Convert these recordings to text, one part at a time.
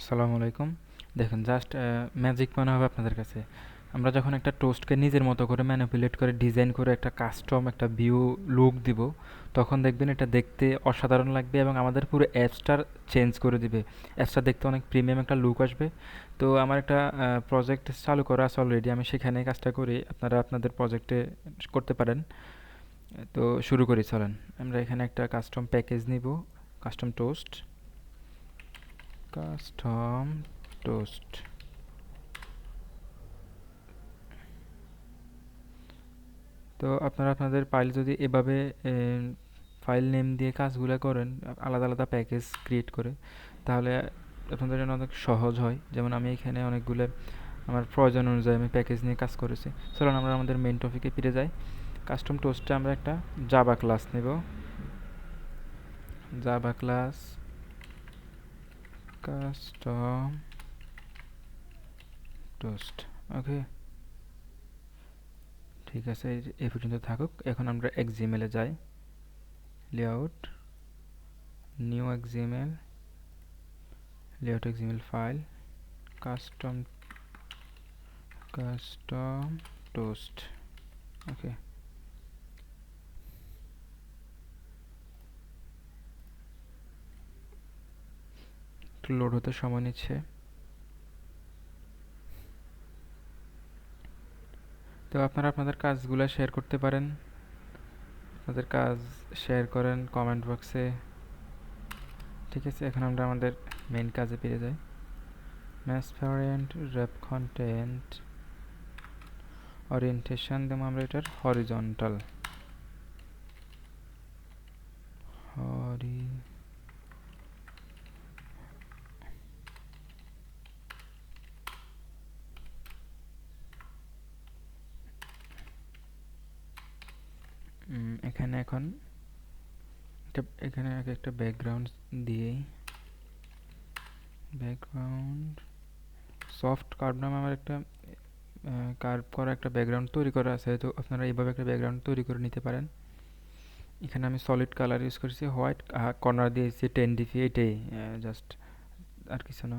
আসসালামু আলাইকুম। দেখুন জাস্ট ম্যাজিক মনে হবে আপনাদের কাছে। আমরা যখন একটা টোস্টকে নিজের মতো করে ম্যানিপুলেট করে ডিজাইন করে একটা কাস্টম একটা ভিউ লুক দিব, তখন দেখবেন এটা দেখতে অসাধারণ লাগবে এবং আমাদের পুরো অ্যাপসটার চেঞ্জ করে দিবে। অ্যাপসটা দেখতে অনেক প্রিমিয়াম একটা লুক আসবে। তো আমার একটা প্রজেক্ট চালু করা আছে অলরেডি, আমি সেখানে কাজটা করি, আপনারা আপনাদের প্রজেক্টে করতে পারেন। তো শুরু করি চলেন। আমরা এখানে একটা কাস্টম প্যাকেজ নিব, কাস্টম টোস্ট, কাস্টম টোস্ট। তো আপনারা আপনাদের ফাইল যদি এভাবে ফাইল নেম দিয়ে কাজগুলো করেন, আলাদা আলাদা প্যাকেজ ক্রিয়েট করে, তাহলে আপনাদের জন্য অনেক সহজ হয়। যেমন আমি এখানে অনেকগুলো আমার প্রয়োজন অনুযায়ী আমি প্যাকেজ নিয়ে কাজ করেছি। চলুন আমরা আমাদের মেন টপিকে ফিরে যাই। কাস্টম টোস্টে আমরা একটা জাভা ক্লাস নেব। জাভা ক্লাস কাস্টম টোস্ট। ওকে, ঠিক আছে, এই পর্যন্ত থাকুক। এখন আমরা এক্সিএমএল এ যাই। Layout, new XML, layout XML file, custom toast. Okay, একটু লোড হতে সময় নিচ্ছে। তো আপনারা আপনাদের কাজগুলো শেয়ার করতে পারেন, আপনাদের কাজ শেয়ার করেন কমেন্ট বক্সে। ঠিক আছে, এখন আমরা আমাদের মেইন কাজে ফিরে যাই। Math variant, rap content, orientation দেবো আমরা এটার হরিজন্টাল। হরি এখানে এখন এখানে আগে একটা ব্যাকগ্রাউন্ড দিয়েই, ব্যাকগ্রাউন্ড সফট কার্ভ নামে আমার একটা কার্ভ করা একটা ব্যাকগ্রাউন্ড তৈরি করা আছে। তো আপনারা এইভাবে একটা ব্যাকগ্রাউন্ড তৈরি করে নিতে পারেন। এখানে আমি সলিড কালার ইউজ করেছি, হোয়াইট, কর্নার দিয়েছি 10 dp, এটাই জাস্ট, আর কিছু না।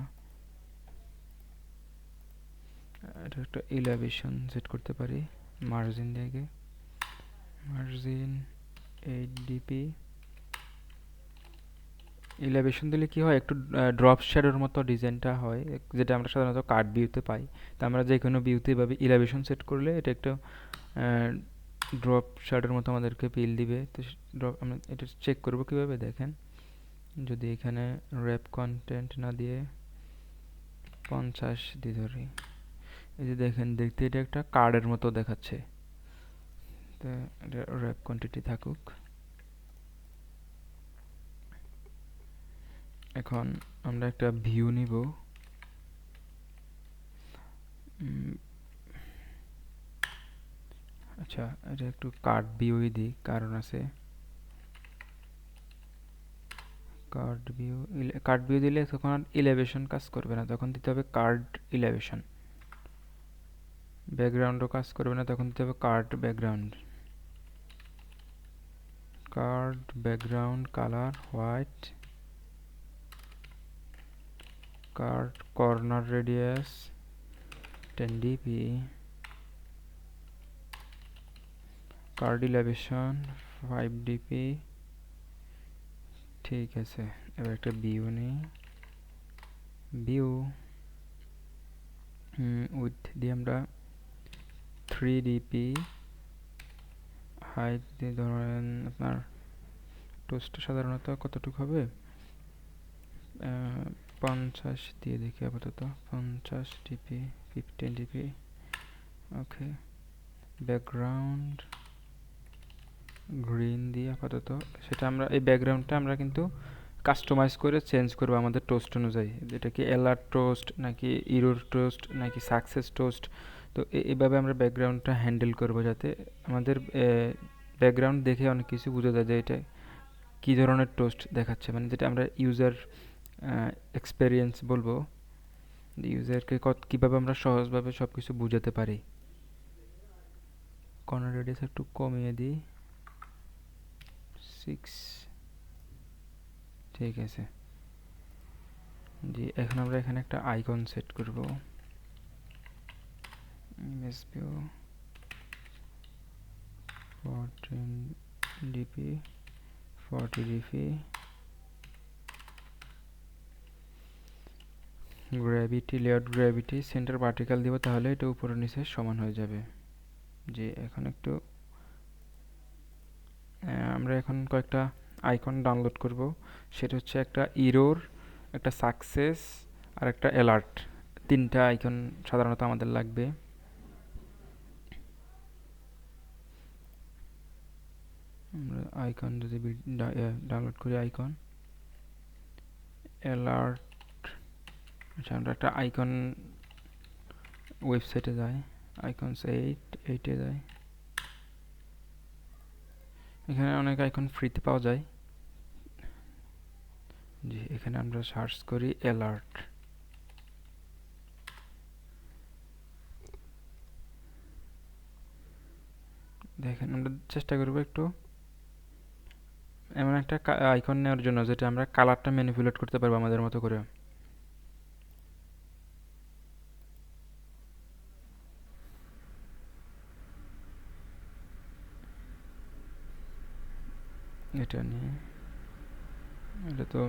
এটা একটা ইলাভেশন সেট করতে পারি, মার্জিন দিয়ে, মার্জিন 8 dp। ইলাভেশন দিলে কি হয়, একটু ড্রপ শ্যাডোর মতো ডিজাইনটা হয়, যেটা আমরা সাধারণত কার্ড ভিউতে পাই। তো আমরা যে কোনো ভিউতে এভাবে ইলাভেশন সেট করলে এটা একটা ড্রপ শ্যাডোর মতো আমাদেরকে ফিল দিবে। তো ড্রপ আমরা এটা চেক করবো কীভাবে, দেখেন, যদি এখানে র্যাপ কন্টেন্ট না দিয়ে 50 দিয়ে ধরি, এই যে দেখেন, দেখতে এটা একটা কার্ডের মতো দেখাচ্ছে। তো এটা র্যাপ কোয়ান্টিটি থাকুক। এখন আমরা একটা ভিউ নিব। আচ্ছা, এটা একটু কার্ড ভিউই দিই, কারণ আছে। কার্ড ভিউ দিলে তখন আর ইলেভেশন কাজ করবে না, তখন দিতে হবে কার্ড ইলেভেশন। ব্যাকগ্রাউন্ডও কাজ করবে না, তখন দিতে হবে card background. Card background colour white, card corner radius 10 dp, card ইলেভেশন 5 dp। ঠিক আছে, এবার একটা ভিউ নিই। ভিউ উইথ দিয়ে আমরা 3 dp, হাইট দিয়ে ধরেন আপনার টোস্ট সাধারণত কতটুকু হবে, 50 দিয়ে দেখি আপাতত, 50 dp, 15 dp। ওকে, ব্যাকগ্রাউন্ড গ্রিন দিয়ে আপাতত, সেটা আমরা এই ব্যাকগ্রাউন্ডটা আমরা কিন্তু কাস্টমাইজ করে চেঞ্জ করবো আমাদের টোস্ট অনুযায়ী। এটা কি এলার টোস্ট নাকি ইরোর টোস্ট নাকি সাকসেস টোস্ট। তো এইভাবে আমরা ব্যাকগ্রাউন্ডটা হ্যান্ডেল করবো, যাতে আমাদের ব্যাকগ্রাউন্ড দেখে অনেক কিছু বোঝা যায় যে এটা কী ধরনের টোস্ট দেখাচ্ছে, মানে যেটা আমরা ইউজার এক্সপেরিয়েন্স বলবো, ইউজারকে কীভাবে আমরা সহজভাবে সব কিছু বোঝাতে পারি। কর্নার রেডিয়াস একটু কমিয়ে দিই, 6। ঠিক আছে, জি, এখন আমরা এখানে একটা আইকন সেট করব। Image view 14 dp 40 dp gravity layout gravity centre vertical দিব, তাহলে এটা উপরে নিচে সমান হয়ে যাবে। যে এখন একটু আমরা এখন কয়েকটা আইকন ডাউনলোড করব। সেটা হচ্ছে একটা ইরোর, একটা সাকসেস আর একটা অ্যালার্ট। তিনটা আইকন সাধারণত আমাদের লাগবে। আমরা আইকন যদি ডাউনলোড করি, আইকন অ্যালার্ট, আচ্ছা আমরা একটা আইকন ওয়েবসাইটে যাই, আইকনস 8 যাই। এখানে অনেক আইকন ফ্রিতে পাওয়া যায়। জি, এখানে আমরা সার্চ করি অ্যালার্ট। দেখেন আমরা চেষ্টা করব একটু এমন একটা আইকন নেওয়ার জন্য যেটা আমরা কালারটা ম্যানিপুলেট করতে পারবো আমাদের মতো করে। এটা নিয়ে এটা তো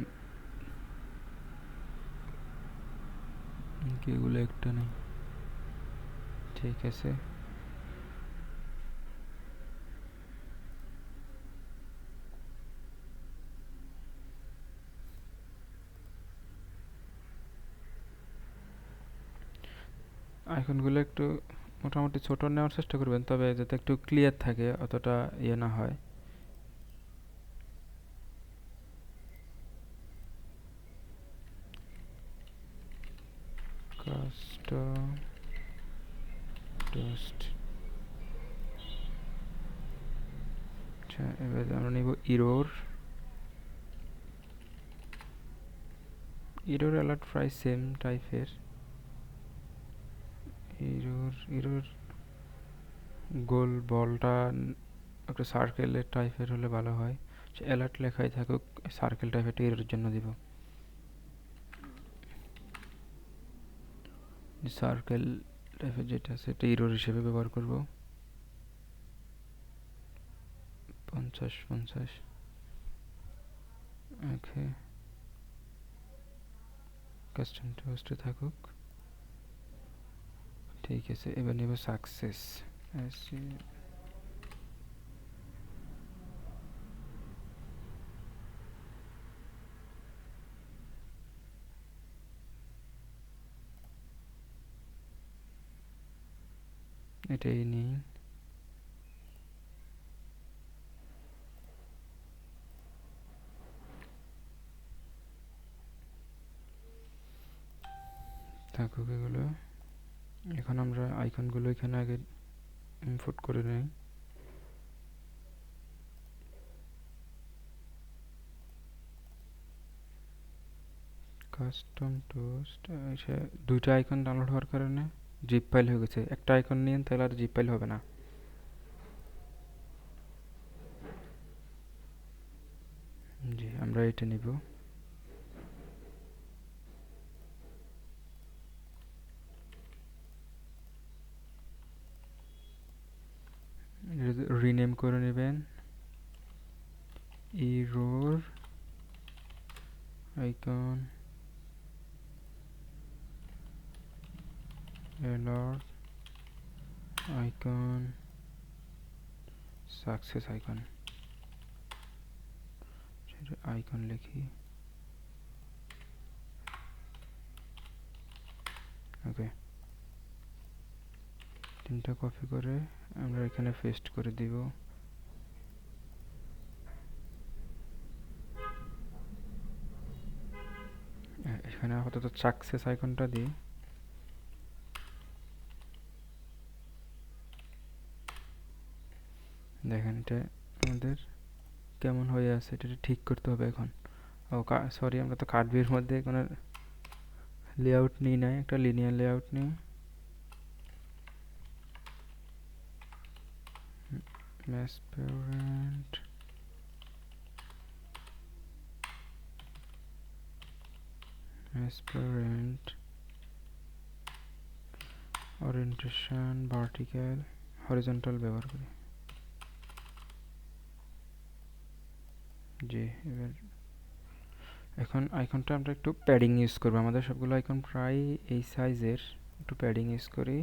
এগুলো একটা নেই, ঠিক আছে। আইকনগুলো একটু মোটামুটি ছোট নেওয়ার চেষ্টা করবেন, তবে যাতে একটু ক্লিয়ার থাকে, অতটা ইয়ে না হয়। Custom toast. আচ্ছা, এবার আমরা নিব ইরোর। ইরোর অ্যালার্ট প্রায় সেম টাইপের। ইরোর গোল বলটা একটু সার্কেলের টাইপের হলে ভালো হয়। অ্যালার্ট লেখাই থাকুক, সার্কেল টাইপের ইরোর জন্য দিব। সার্কেল টাইপের যেটা আছে এটা ইরোর হিসেবে ব্যবহার করব। 50 ওকে, কাস্টম টোস্টে থাকুক, ঠিক আছে। এবার নেব সাকসেস। এটাই নিই। থাকুক এগুলো। এখন আমরা আইকনগুলো এখানে আগে ইনপুট করে নেই। কাস্টম টোস্ট, দুইটা আইকন ডাউনলোড হওয়ার কারণে জিপ ফাইল হয়ে গেছে। একটা আইকন নিন তাহলে আর জিপ ফাইল হবে না। জি, আমরা এটা নিব। রিনেম করে নেবেন error icon alert icon success icon. Icon লিখি, ওকে। তিনটা কপি করে আমরা এখানে পেস্ট করে দিব। এখানে আপাতত সাকসেস আইকনটা দিই। দেখেন এটা আমাদের কেমন হয়ে আছে, এটা ঠিক করতে হবে এখন। ও সরি, আমরা তো কার্ড ভিউর মধ্যে কোনো লেআউট নিই নাই, একটা লিনিয়ার লেআউট নিই। Mass parent, transparent, orientation vertical, horizontal ব্যবহার করি। জি, এবার এখন আইকনটা আমরা একটু প্যাডিং ইউজ করবো, আমাদের সবগুলো আইকন প্রায় এই সাইজের। একটু প্যাডিং ইউজ করি,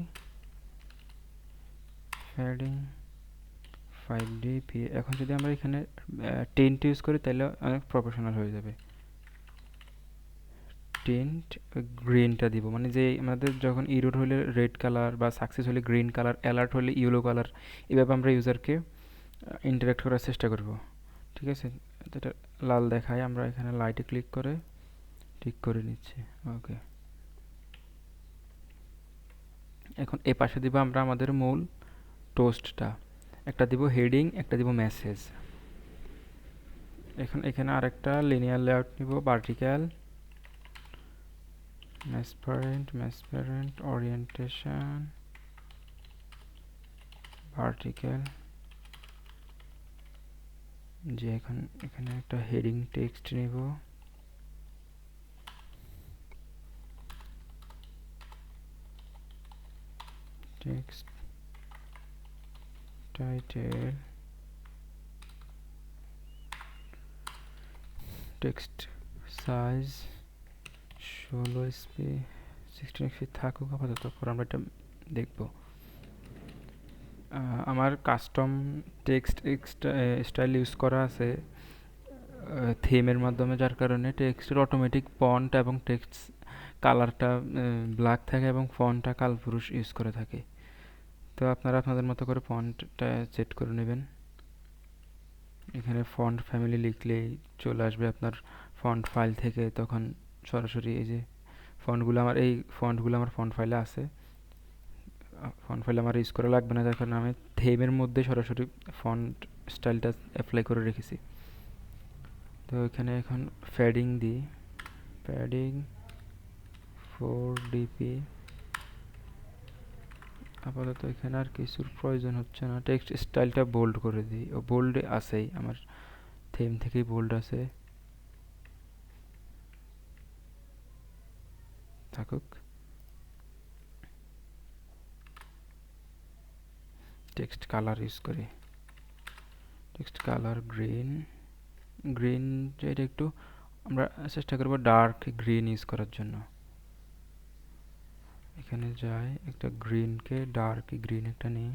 প্যাডিং 5dp। এখন যদি আমরা এখানে টেন্ট ইউজ করি তাহলে অনেক প্রফেশনাল হয়ে যাবে। টেন্ট গ্রিনটা দিব, মানে যে আমাদের যখন ইরোর হলে রেড কালার বা সাকসেস হলে গ্রিন কালার, অ্যালার্ট হলে ইয়েলো কালার, এভাবে আমরা ইউজারকে ইন্টারাক্ট করার চেষ্টা করব। ঠিক আছে, এটা লাল দেখায়, আমরা এখানে লাইটে ক্লিক করে ঠিক করে নিচ্ছি। ওকে, এখন এ পাশে দিব আমরা আমাদের মূল টোস্টটা, একটা দিব হেডিং, একটা দিব মেসেজ। এখন এখানে আরেকটা লিনিয়ার লেআউট নিব, ভার্টিক্যাল, ম্যাসপারেন্ট ওরিয়েন্টেশন ভার্টিক্যাল। যে এখন এখানে একটা হেডিং টেক্সট নিব, text title, text size 16 16 XP থাকুক আপাতত, পর আমরা এটা দেখব। আমার কাস্টম টেক্সট স্টাইল ইউজ করা আছে থিমের মাধ্যমে, যার কারণে টেক্সটের অটোমেটিক ফন্ট এবং টেক্সট কালারটা ব্ল্যাক থাকে এবং ফন্টটা কালপুরুষ ইউজ করে থাকে। তো আপনারা আপনাদের মতো করে ফন্টটা সেট করে নেবেন। এখানে ফন্ট ফ্যামিলি লিখলেই চলে আসবে আপনার ফন্ট ফাইল থেকে, তখন সরাসরি এই যে ফন্টগুলো আমার ফন্ট ফাইলে আছে। ফন্ট ফাইল আমার ইউজ করা লাগবে না, যার কারণে আমি থিমের মধ্যে সরাসরি ফন্ট স্টাইলটা অ্যাপ্লাই করে রেখেছি। তো এখানে এখন প্যাডিং দিই, প্যাডিং 4dp। আপাতত এখানে আর কিছুর প্রয়োজন হচ্ছে না, টেক্সট স্টাইলটা বোল্ড করে দিই, ও বোল্ডে আছেই, আমার থিম থেকেই বোল্ড আছে, থাকুক। টেক্সট কালার ইউজ করি, টেক্সট কালার গ্রিন যেটা একটু আমরা চেষ্টা করব ডার্ক গ্রিন ইউজ করার জন্য। এখানে যাই, একটা গ্রিনকে ডার্ক গ্রিন একটা নিই,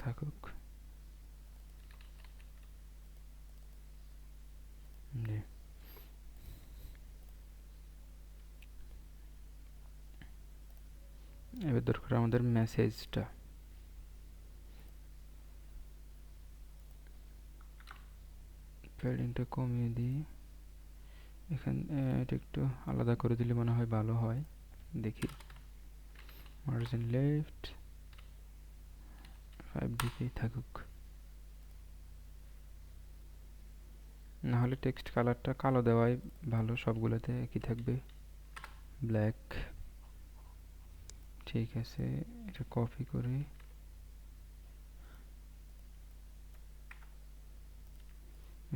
থাকুক। জি, এবার দরকার আমাদের মেসেজটা। প্যাডিংটা কমিয়ে দিই, এখানে এটা একটু আলাদা করে দিলে মনে হয় ভালো হয়, দেখি। মার্জিন লেফট 5dp থাকুক, না হলে টেক্সট কালারটা কালো দেওয়াই ভালো, সবগুলোতে একই থাকবে, ব্ল্যাক। ঠিক আছে, এটা কপি করি,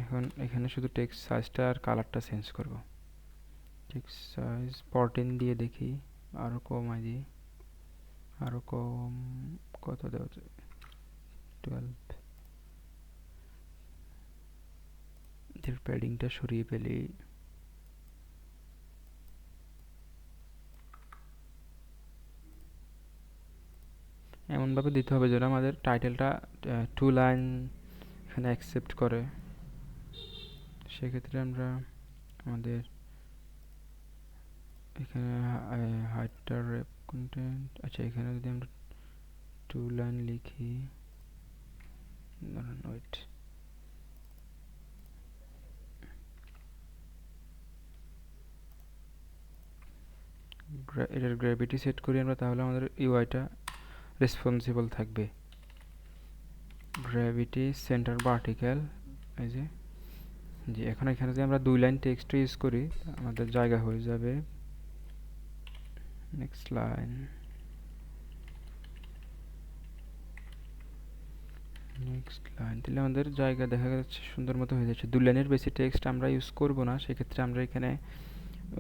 এখন এখানে শুধু টেক্সট সাইজটা আর কালারটা চেঞ্জ করব। টেক্সট সাইজ 14 দিয়ে দেখি, আরও কমাই দিই, আরও কম, কত দেওয়া যায়, 12। এর প্যাডিংটা সরিয়ে ফেলি, এমনভাবে দিতে হবে যেন আমাদের টাইটেলটা 2 লাইন এখানে অ্যাকসেপ্ট করে। সেক্ষেত্রে আমরা আমাদের এখানে হাইটার রেপ কন্টেন্ট, আচ্ছা এখানে যদি আমরা 2 লাইন লিখি, ওয়েট, এটার গ্র্যাভিটি সেট করি আমরা, তাহলে আমাদের ইউআইটা রেসপন্সিবল থাকবে। গ্র্যাভিটি সেন্টার ভার্টিক্যাল, এই যে জি, এখন এখানে যদি আমরা 2 লাইন টেক্সট ইউজ করি আমাদের জায়গা হয়ে যাবে। নেক্সট লাইন, নেক্সট লাইন দিলে আমাদের জায়গা দেখা যাচ্ছে সুন্দর মতো হয়ে যাচ্ছে। 2 লাইনের বেশি টেক্সট আমরা ইউজ করব না, সেক্ষেত্রে আমরা এখানে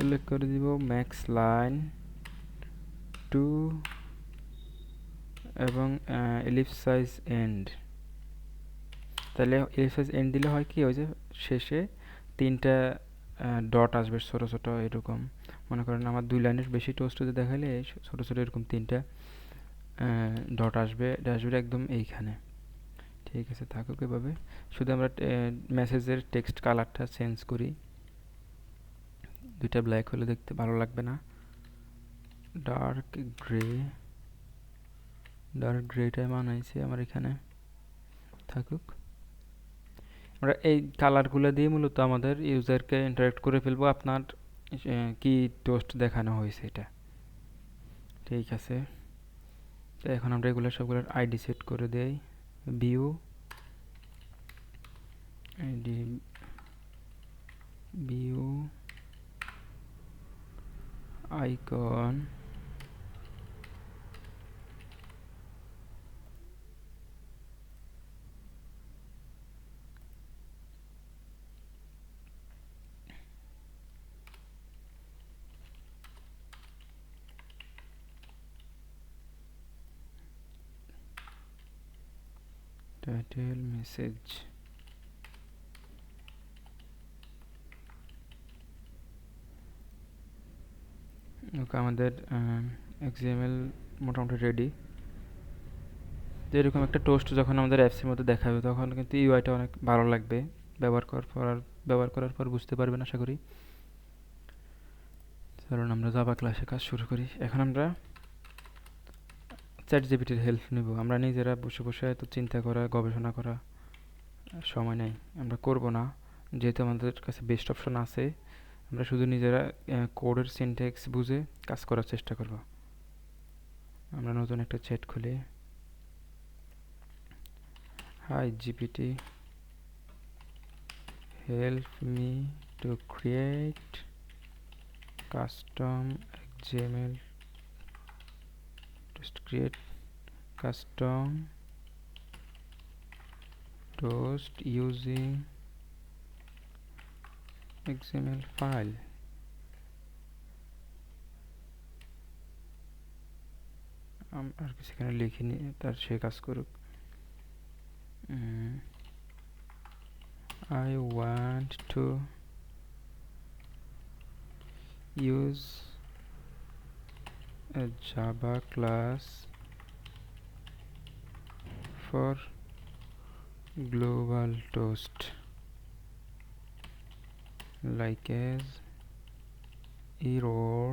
উল্লেখ করে দিব ম্যাক্স লাইন 2 এবং এলিপস সাইজ এন্ড। তাহলে এলিপস সাইজ এন্ড দিলে হয় কি, ওই যে শেষে 3টা ডট আসবে ছোট ছোট এরকম। মনে করেন আমার 2 লাইনের বেশি টোস্টে দেখালে ছোট ছোট এরকম 3টা ডট আসবে, আসবে একদম এইখানে। ঠিক আছে, থাকুক এভাবে। শুধু আমরা মেসেজের টেক্সট কালারটা চেঞ্জ করি, 2টা ব্ল্যাক হলে দেখতে ভালো লাগবে না। ডার্ক গ্রে, ডার্ক গ্রেটাই বানাইছি আমার এখানে, থাকুক। আমরা এই কালারগুলো দিয়ে মূলত আমাদের ইউজারকে ইন্টারেক্ট করে ফেলবো আপনার কি টোস্ট দেখানো হয়েছে এটা। ঠিক আছে, তো এখন আমরা এগুলো সবগুলোর আইডি সেট করে দেই। View ID, view icon, title, message. Okay, আমাদের এক্সএমএল মোটামুটি রেডি। তো এরকম একটা টোস্ট যখন আমাদের অ্যাপসের মধ্যে দেখাবে তখন কিন্তু ইউআইটা অনেক ভালো লাগবে, ব্যবহার করার পর বুঝতে পারবেন আশা করি। চলুন আমরা জাভা ক্লাসে কাজ শুরু করি। এখন আমরা চ্যাট জিপিটির হেল্প নেব। আমরা নিজেরা বসে বসে এত চিন্তা করা, গবেষণা করা সময় নেই, আমরা করব না। যেহেতু আমাদের কাছে বেস্ট অপশন আছে, আমরা শুধু নিজেরা কোডের সিনট্যাক্স বুঝে কাজ করার চেষ্টা করব। আমরা নতুন একটা চ্যাট খুলি। Hi GPT, help me to create custom XML, just create custom toast using XML file. আর কিছু এখানে লিখিনি, তার সে কাজ করুক। I want to use a Java class for global toast like as error,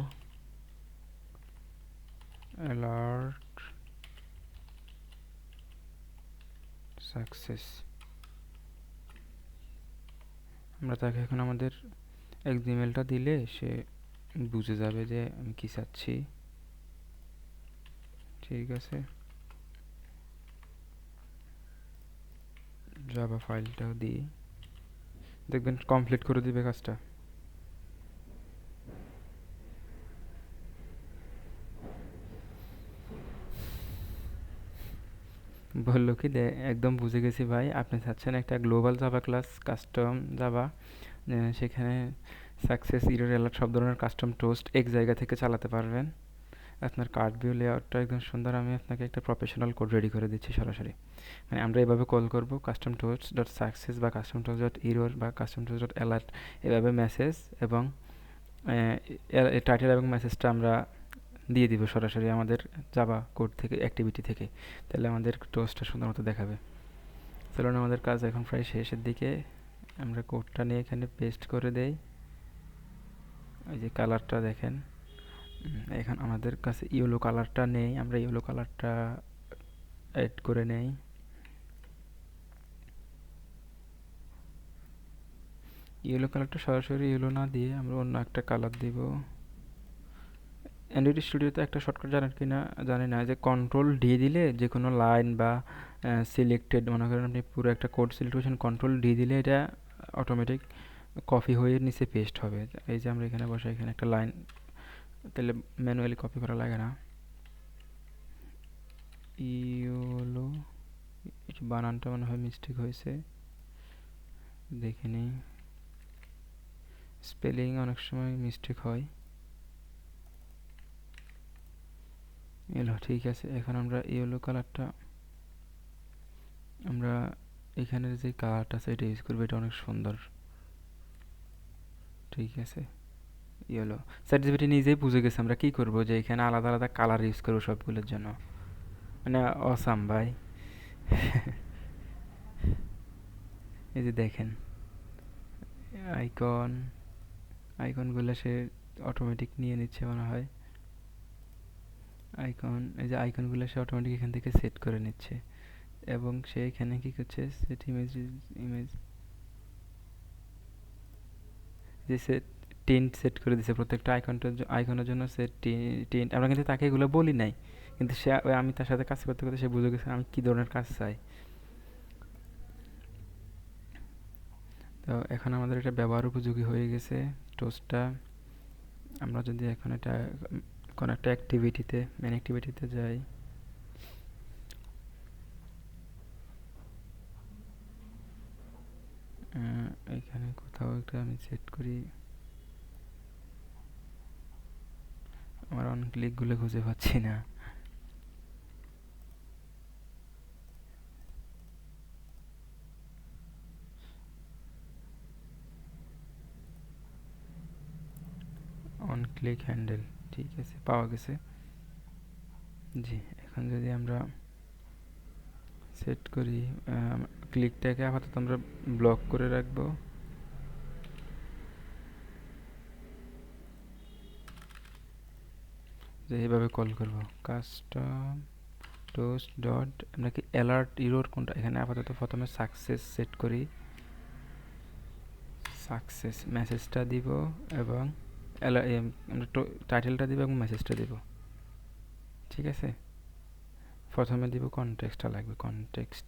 alert, success. আমরা তাকে এখন আমাদের এক্সএমএলটা দিলে সে বুঝে যাবে যে আমি কি চাচ্ছি। ঠিক আছে, জাভা ফাইলটাও দিই, দেখবেন কমপ্লিট করে দিবে কাজটা। বললো কি, একদম বুঝে গেছি ভাই, আপনি চাচ্ছেন একটা global Java class custom Java, সেখানে সাকসেস, ইরর, অ্যালার্ট সব ধরনের কাস্টম টোস্ট এক জায়গা থেকে চালাতে পারবেন। আপনার কার্ড ভিউ লেআউটটা একদম সুন্দর, আমি আপনাকে একটা প্রফেশনাল কোড রেডি করে দিচ্ছি সরাসরি। মানে আমরা এভাবে কল করব কাস্টম টোস্ট ডট সাকসেস বা কাস্টম টোস্ট ডট ইরর বা কাস্টম টোস্ট ডট অ্যালার্ট, এভাবে মেসেজ এবং টাইটেল এবং মেসেজটা আমরা দিয়ে দিব সরাসরি আমাদের জাভা কোড থেকে, অ্যাক্টিভিটি থেকে। তাহলে আমাদের টোস্টটা সুন্দর মতো দেখাবে। চলুন, আমাদের কাজ এখন প্রায় শেষের দিকে। আমরা কোডটা নিয়ে এখানে পেস্ট করে দেই। ওই যে কালারটা দেখেন, এখন আমাদের কাছে ইয়েলো কালারটা নেই, আমরা ইয়েলো কালারটা অ্যাড করে নেই। ইয়েলো কালারটা সরাসরি ইয়েলো না দিয়ে আমরা অন্য একটা কালার দিব। অ্যান্ড্রয়েড স্টুডিওতে একটা শর্টকাট জানেন কি না জানি না, যে কন্ট্রোল ডি দিলে যে কোনো লাইন বা সিলেক্টেড, মনে করেন আপনি পুরো একটা কোড সিলেক্ট করেছেন, কন্ট্রোল ডি দিলে এটা অটোমেটিক কপি হয়ে নিচে পেস্ট হবে। এই যে আমরা এখানে বসে এখানে একটা লাইন, তাহলে ম্যানুয়ালি কপি করা লাগে না। ইয়েলো, একটু বানানটা মনে হয় মিস্টেক হয়েছে, দেখে নিই। স্পেলিং অনেক সময় মিস্টেক হয়। এলো, ঠিক আছে। এখন আমরা ইয়েলো কালারটা, আমরা এখানের যে কালারটা আছে এটা ইউজ করবো, এটা অনেক সুন্দর। ঠিক আছে, ইয়েলো। চ্যাটজিপিটি নিজেই বুঝে গেছে আমরা কি করব, যে এখানে আলাদা আলাদা কালার ইউজ করবো সবগুলোর জন্য। মানে অসাম ভাই। এই যে দেখেন আইকন, আইকনগুলো সে অটোমেটিক নিয়ে নিচ্ছে মনে হয়। আইকন, এই যে আইকনগুলো সে অটোমেটিক এখান থেকে সেট করে নিচ্ছে, এবং সে এখানে কি করছে, সেট ইমেজ, ইমেজ যে সেট টিন্ট সেট করে দিছে প্রত্যেকটা আইকনের জন্য সেট টিন্ট। আমরা কিন্তু তাকে এগুলো বলি নাই, কিন্তু সে আমি তার সাথে কাজ করতে করতে সে বুঝে গেছে আমি কি ধরনের কাজ চাই। তো এখন আমাদের এটা ব্যবহার উপযোগী হয়ে গেছে টোস্টটা। আমরা যদি এখন এটা কোনো একটা অ্যাক্টিভিটিতে, মেন অ্যাক্টিভিটিতে যাই, এখানে কোথাও একটা আমি সেট করি। আমার অন ক্লিকগুলো খুঁজে পাচ্ছি না। অন ক্লিক হ্যান্ডেল, ঠিক আছে, পাওয়া গেছে। জি, এখন যদি আমরা সেট করি, ক্লিকটাকে আপাতত আমরা ব্লক করে রাখবো। যে এইভাবে কল করব, কাস্টম টোস্ট ডট, আমরা কি অ্যালার্ট ইরোর কোনটা, এখানে আপাতত প্রথমে সাকসেস সেট করি। সাকসেস মেসেজটা দিব, এবং আমরা টাইটেলটা দিব এবং মেসেজটা দিব। ঠিক আছে, প্রথমে দিব কনটেক্সটটা লাগবে, কনটেক্সট।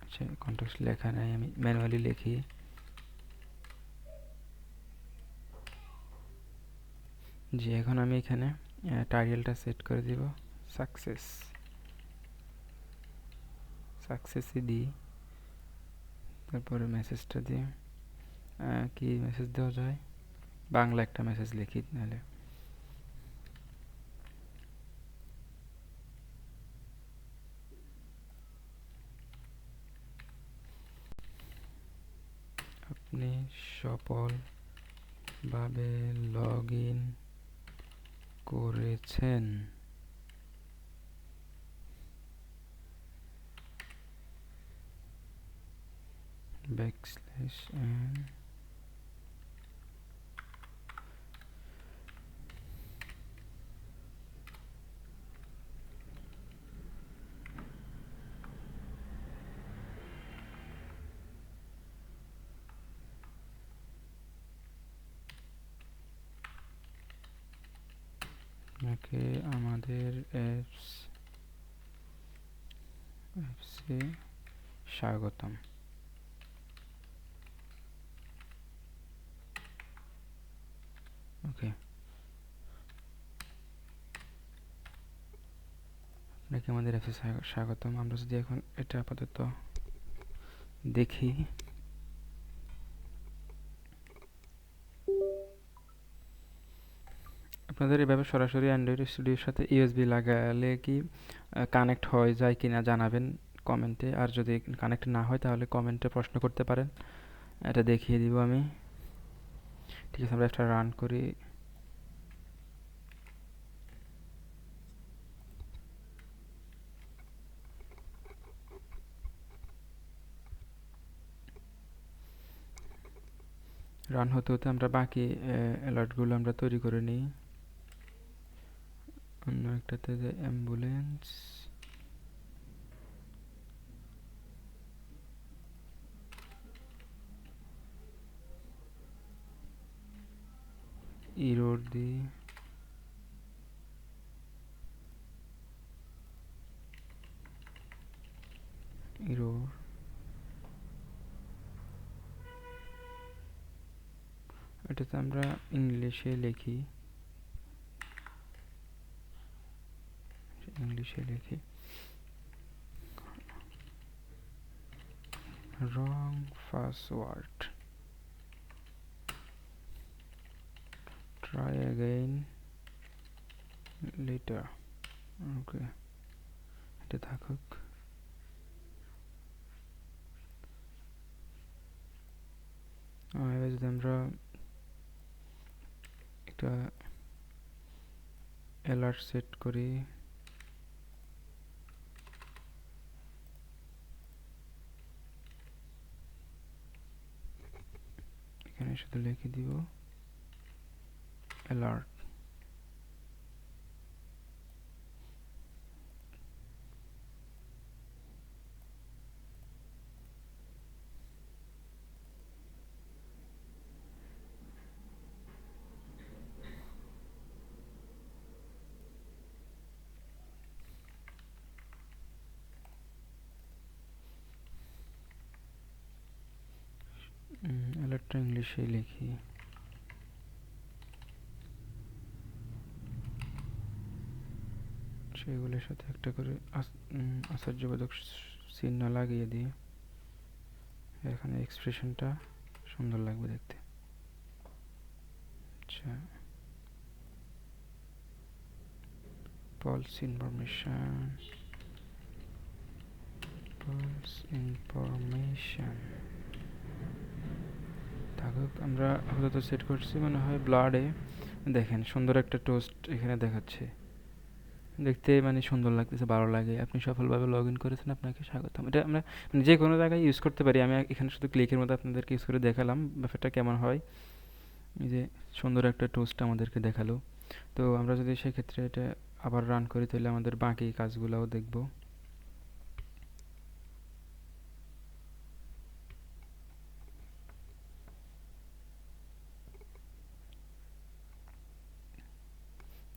আচ্ছা, কনটেক্সট লেখা নাই, আমি ম্যানুয়ালি লিখি। জি, এখন আমি এখানে টাইটেলটা সেট করে দিব সাকসেস, সাকসেসই দিই। তারপরে মেসেজটা দিই, কি মেসেজ দেওয়া যায়, বাংলা একটা মেসেজ লিখি নাহলে। আপনি সফলভাবে লগ ইন করেছেন, ব্যাকস্ল্যাশ এন। আপনাকে আমাদের অ্যাপসে স্বাগতম। ওকে, আপনাকে আমাদের অ্যাপসে স্বাগতম। আমরা যদি এখন এটা আপাতত দেখি, আপনাদের এভাবে সরাসরি অ্যান্ড্রয়েড স্টুডিওর সাথে ইউএসবি লাগালে কি কানেক্ট হয়ে যায় কি না জানাবেন কমেন্টে, আর যদি কানেক্ট না হয় তাহলে কমেন্টে প্রশ্ন করতে পারেন, এটা দেখিয়ে দিব আমি। ঠিক আছে, আমরা একটা রান করি। রান হতে হতে আমরা বাকি অ্যালার্টগুলো আমরা তৈরি করে নিই। অন্য একটাতে যে অ্যাম্বুলেন্স, ইরোর দিই, ইরোর, এটাতে আমরা ইংলিশে লিখি, ইংলিশে লিখি। wrong password, try again later. ওকে, এটা থাকুক। এবার যদি আমরা একটা অ্যালার্ট সেট করি, এখানে শুধু লিখে দিব অ্যালার্ট। অ্যালার্টটা ইংলিশে লিখি। সেগুলোর সাথে একটা করে আশ্চর্যবোধক চিহ্ন লাগিয়ে দিই। এখানে এক্সপ্রেশনটা সুন্দর লাগবে দেখতে। আচ্ছা, false information, থাকুক। আমরা আপাতত সেট করছি মনে হয় ব্লাডে। দেখেন সুন্দর একটা টোস্ট এখানে দেখাচ্ছে, দেখতে মানে সুন্দর লাগতেছে, ভালো লাগে। আপনি সফলভাবে লগ ইন করেছেন, আপনাকে স্বাগতম। এটা আমরা যে কোনো জায়গায় ইউজ করতে পারি। আমি এখানে শুধু ক্লিকের মধ্যে আপনাদেরকে ইউজ করে দেখালাম ব্যাপারটা কেমন হয়। এই যে সুন্দর একটা টোস্ট আমাদেরকে দেখালো। তো আমরা যদি সেক্ষেত্রে এটা আবার রান করি, তাহলে আমাদের বাকি কাজগুলোও দেখব।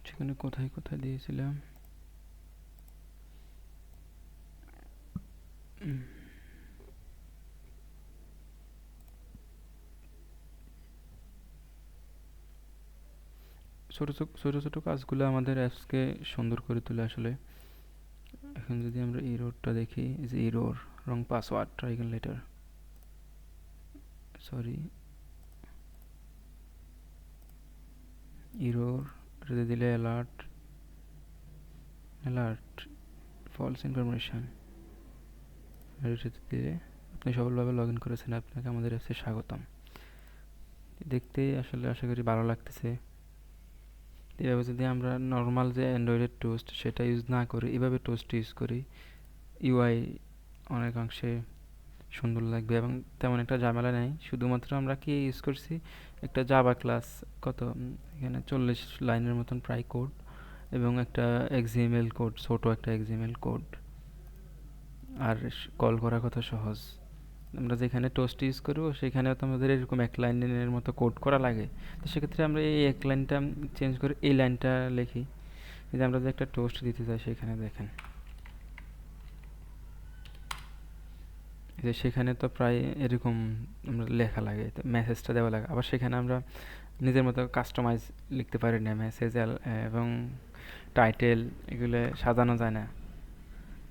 সেখানে কোথায় কোথায় দিয়েছিলাম, ছোট ছোট ছোট কাজগুলো আমাদের অ্যাপসকে সুন্দর করে তোলে আসলে। এখন যদি আমরা ইরোরটা দেখি, এই যে error, wrong password, try again later, sorry error, এটাতে দিলে অ্যালার্ট, অ্যালার্ট ফলস ইনফরমেশন, এটাতে দিলে আপনি সফলভাবে লগ ইন করেছেন, আপনাকে আমাদের অ্যাপসে স্বাগতম। দেখতে আসলে আশা করি ভালো লাগতেছে। এভাবে যদি আমরা নর্মাল যে অ্যান্ড্রয়েডের টোস্ট সেটা ইউজ না করি, এভাবে টোস্ট ইউজ করি, ইউআই অনেকাংশে সুন্দর লাগবে এবং তেমন একটা ঝামেলা নেই। শুধুমাত্র আমরা কি ইউজ করছি, একটা জাভা ক্লাস, কত এখানে 40 লাইনের মতন প্রায় কোড, এবং একটা এক্সএমএল কোড, ছোট একটা এক্সএমএল কোড। আর কল করা কত সহজ। আমরা যেখানে টোস্ট ইউজ করবো সেখানেও তো আমাদের এরকম এক লাইনের মতো কোড করা লাগে। তো সেক্ষেত্রে আমরা এই এক লাইনটা চেঞ্জ করে এই লাইনটা লিখি। এই যে আমরা যে একটা টোস্ট দিতে চাই, সেখানে দেখেন যে সেখানে তো প্রায় এরকম আমরা লেখা লাগে, মেসেজটা দেওয়া লাগে। আবার সেখানে আমরা নিজের মতো কাস্টমাইজ লিখতে পারি না, মেসেজ এবং টাইটেল এগুলো সাজানো যায় না।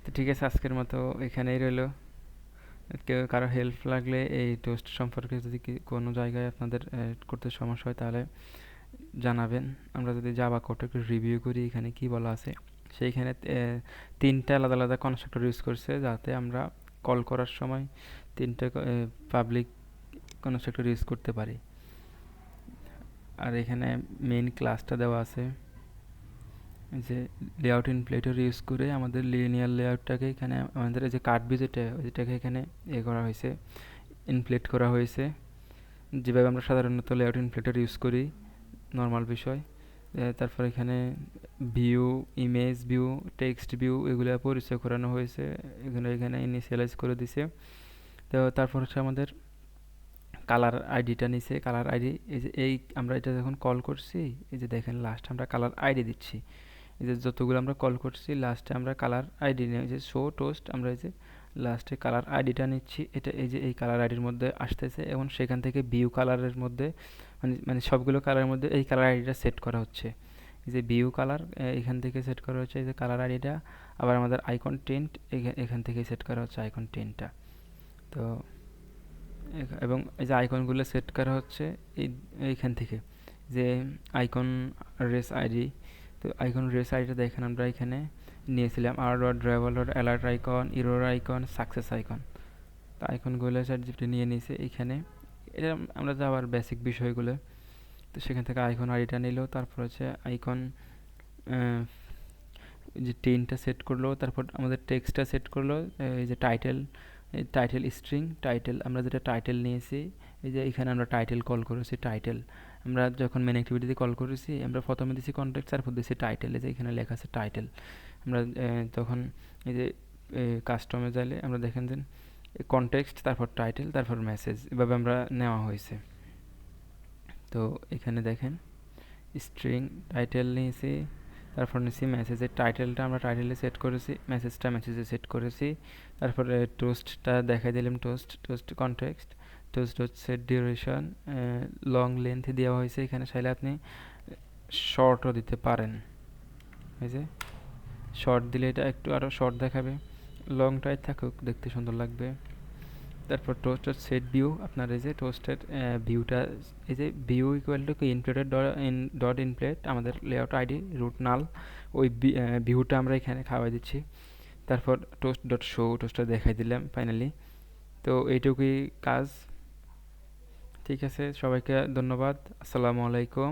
তো ঠিক আছে, আজকের মতো এখানেই রইলো। কেউ কারো হেল্প লাগলে এই টোস্ট সম্পর্কে যদি কোনো জায়গায় আপনাদের করতে সমস্যা হয়, তাহলে জানাবেন। আমরা যদি জাভা কোড একটু রিভিউ করি, এখানে কি বলা আছে, সেইখানে তিনটা আলাদা আলাদা কনস্ট্রাক্টর ইউজ করছে, যাতে আমরা কল করার সময় তিনটা পাবলিক কনস্ট্রাক্টর ইউজ করতে পারি। আর এখানে মেইন ক্লাসটা দেওয়া আছে, যে লেআউট ইনপ্লেটর ইউজ করে আমাদের লিনিয়ার লেআউটটাকে এখানে আমাদের যে কার্ড ভিউ যেটাকে এখানে করা হয়েছে, ইনপ্লেট করা হয়েছে, যেভাবে আমরা সাধারণত লেআউট ইনপ্লেটর ইউজ করি, নর্মাল বিষয়। তারপর এখানে view, image view, text view এগুলো পরিচয় করানো হয়েছে, এগুলো এখানে ইনিশিয়ালাইজ করে দিছে। তো তারপর হচ্ছে আমাদের কালার আইডিটা নিছে, কালার আইডি, এই যে এই আমরা এটা যখন কল করছি, এই যে দেখেন লাস্ট আমরা কালার আইডি দিচ্ছি। এই যে যতগুলো আমরা কল করছি, লাস্টে আমরা কালার আইডি নিয়ে, এই যে শো টোস্ট, আমরা এই যে লাস্টে কালার আইডিটা নিচ্ছি, এটা এই যে এই কালার আইডির মধ্যে আসতেছে, এবং সেখান থেকে ভিউ কালারের মধ্যে মানে মানে সবগুলো কালারের মধ্যে এই কালার আইডিটা সেট করা হচ্ছে। এই যে ভিউ কালার এখান থেকে সেট করা হচ্ছে এই যে কালার আইডিটা। আবার আমাদের আইকন টেন্ট এখান থেকে সেট করা হচ্ছে আইকন টেন্টটা। তো এবং এই যে আইকনগুলো সেট করা হচ্ছে এই এইখান থেকে, যে আইকন রেস আইডি। তো আইকন রেস আইডিটা দেখেন আমরা এখানে নিয়েছিলাম R dot drawable dot alert icon, error icon, success icon. তো আইকনগুলো চ্যাটজিপিটি নিয়ে নিয়েছে এইখানে। এটা আমরা যাওয়ার বেসিক বিষয়গুলো। তো সেখান থেকে আইকন আইডিটা নিল, তারপর হচ্ছে আইকন যে টেনটা সেট করলো, তারপর আমাদের টেক্সটটা সেট করলো, এই যে টাইটেল, টাইটেল স্ট্রিং টাইটেল, আমরা যেটা টাইটেল নিয়েছি, এই যে এখানে আমরা টাইটেল কল করেছি। টাইটেল আমরা যখন মেন অ্যাক্টিভিটিতে কল করেছি, আমরা প্রথমে দিয়েছি কন্টেক্ট, তারপর দিয়েছি টাইটেল, এই যে এখানে লেখা আছে টাইটেল। আমরা তখন এই যে কাস্টমে যাইলে আমরা দেখেন যে কনটেক্সট, তারপর টাইটেল, তারপর মেসেজ, এভাবে আমরা নেওয়া হয়েছে। তো এখানে দেখেন স্ট্রিং টাইটেল নিয়েছি, তারপর নিয়েছি মেসেজের টাইটেলটা আমরা টাইটেলে সেট করেছি, মেসেজটা মেসেজে সেট করেছি। তারপরে টোস্টটা দেখাই দিলাম, টোস্ট টোস্ট কনটেক্সট, টোস্ট হচ্ছে ডিউরেশন, লং লেন্থ দেওয়া হয়েছে এখানে, চাইলে আপনি শর্টও দিতে পারেন। এই যে শর্ট দিলে এটা একটু আরও শর্ট দেখাবে, লংটাই থাকুক দেখতে সুন্দর লাগবে। তারপর টোস্টের সেট ভিউ, আপনার এই যে টোস্টের ভিউটা, এই যে ভিউ ইকুয়াল টু ইনপ্লেটেড ডট ইনপ্লেট, আমাদের লেআউট আইডি রুট নাল, ওই ভিউটা আমরা এখানে খাওয়াই দিচ্ছি। তারপর টোস্ট ডট শো, টোস্টটা দেখাই দিলাম ফাইনালি। তো এইটুকুই কাজ। ঠিক আছে, সবাইকে ধন্যবাদ, আসসালামু আলাইকুম।